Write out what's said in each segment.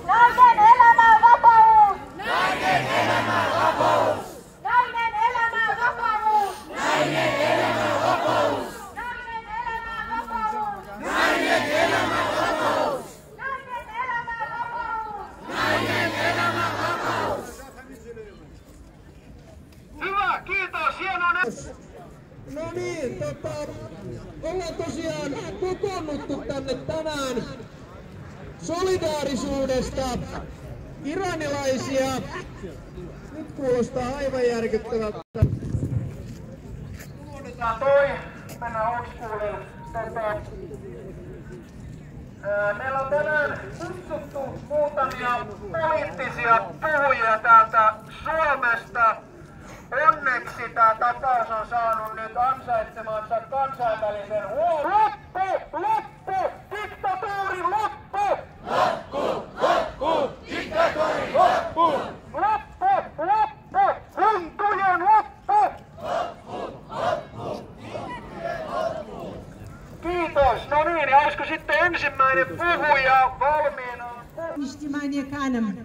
Nainen elämä vapaus! Nainen elämä vapaus! Nainen elämä vapaus! Nainen elämä vapaus! Nainen elämä vapaus! Nainen elämä vapaus! Nainen elämä vapaus! Nainen elämä vapaus! Hyvä, kiitos, hieno No niin, ollaan tosiaan kokoonnuttu tänne tänään solidaarisuudesta iranilaisia. Nyt kuulostaa aivan järkyttävältä. Uudestaan toi, mennään oldschoolille. Meillä on tänään kutsuttu muutamia poliittisia puhujia täältä Suomesta. Onneksi tämä tapaus on saanut nyt ansaitsemansa kansainvälisen huomion. Loppu! Loppu! Diktatuurin loppu! Loppu! Loppu! Diktatuurin loppu! Loppu! Loppu! Huntujen loppu! Loppu! Loppu! Kiitos. No niin, ja olisiko sitten ensimmäinen puhuja valmiina? اجتماعی کانم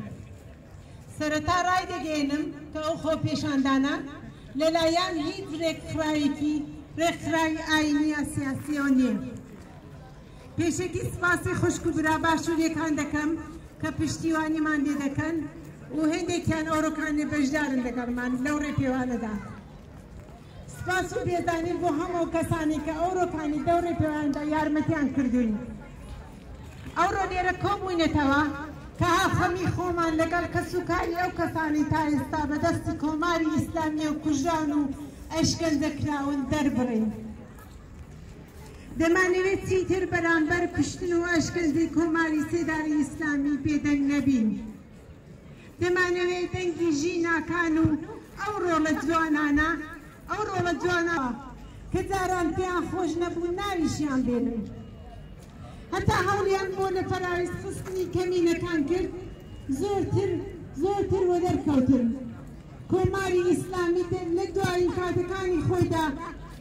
سرتا رای دگینم که او خو پیشاندانه للایان هیچ رخرای آینی سیاسیونی پیشکی سپاسی خوشکو برا باشور یکان دکم که پشتیوانی من دیدکن و هنده کن اوروکان بجدارن دکرمان لوری پیوانه دا سپاس و بێزانین بۆ هەموو کەسانی کە ئەوڕۆکانی دەوری پەیوەندیدا یارمەتیان کردوین. ئەوڕۆ لێرە کۆبووینەتەوە کە هاخەمی خۆمان لەگەڵ کەسوکاری ئەو کەسانی تا ئێستا بەدەستی کۆماری ئیسلامی و کوژان و ئەشکەنجەکراون دەربڕین. دەمانەوێت چیتر بەرامبەر کوشتن و ئەشکەنجەی کۆماری سێداری ئیسلامی بێدەنگ نەبین. دەمانەوێت دەنگی ژیناکان و ئەو ڕۆڵە جوانانە کە جاران پێیان خۆش نەبوو ناویشیان بێنن. هەتا هەوڵیان بۆ لە فەراویست خستنی کەمینەکان کرد زۆرتر وە دەرکەوتن. کۆماری ئیسلامی لە دوایین کاتەکانی خۆیدا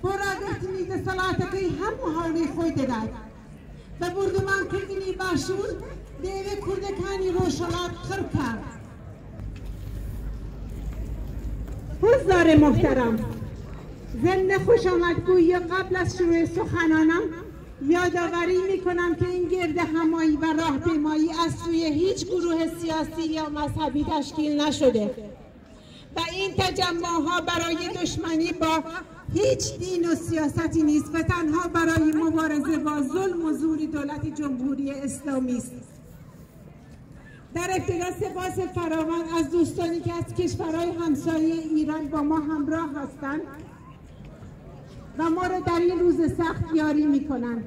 بۆ ڕاگرتنی دەسەڵاتەکەی هەموو هەوڵی خۆی دەدات. بە بوردومانکردنی باشوور دەیەوێت کوردەکانی ڕۆژهەڵات خڕکە. حضار محترم، ضمن خوش آمدگویی قبل از شروع سخنانم یادآوری میکنم که این گرد همایی و راهپیمایی از سوی هیچ گروه سیاسی یا مذهبی تشکیل نشده و این تجمعها برای دشمنی با هیچ دین و سیاستی نیست و تنها برای مبارزه با ظلم و زور دولت جمهوری اسلامی است. در ابتدا سپاس فراوان از دوستانی که از کشورهای همسایه ایران با ما همراه هستند و ما را در این روز سخت یاری می‌کنند.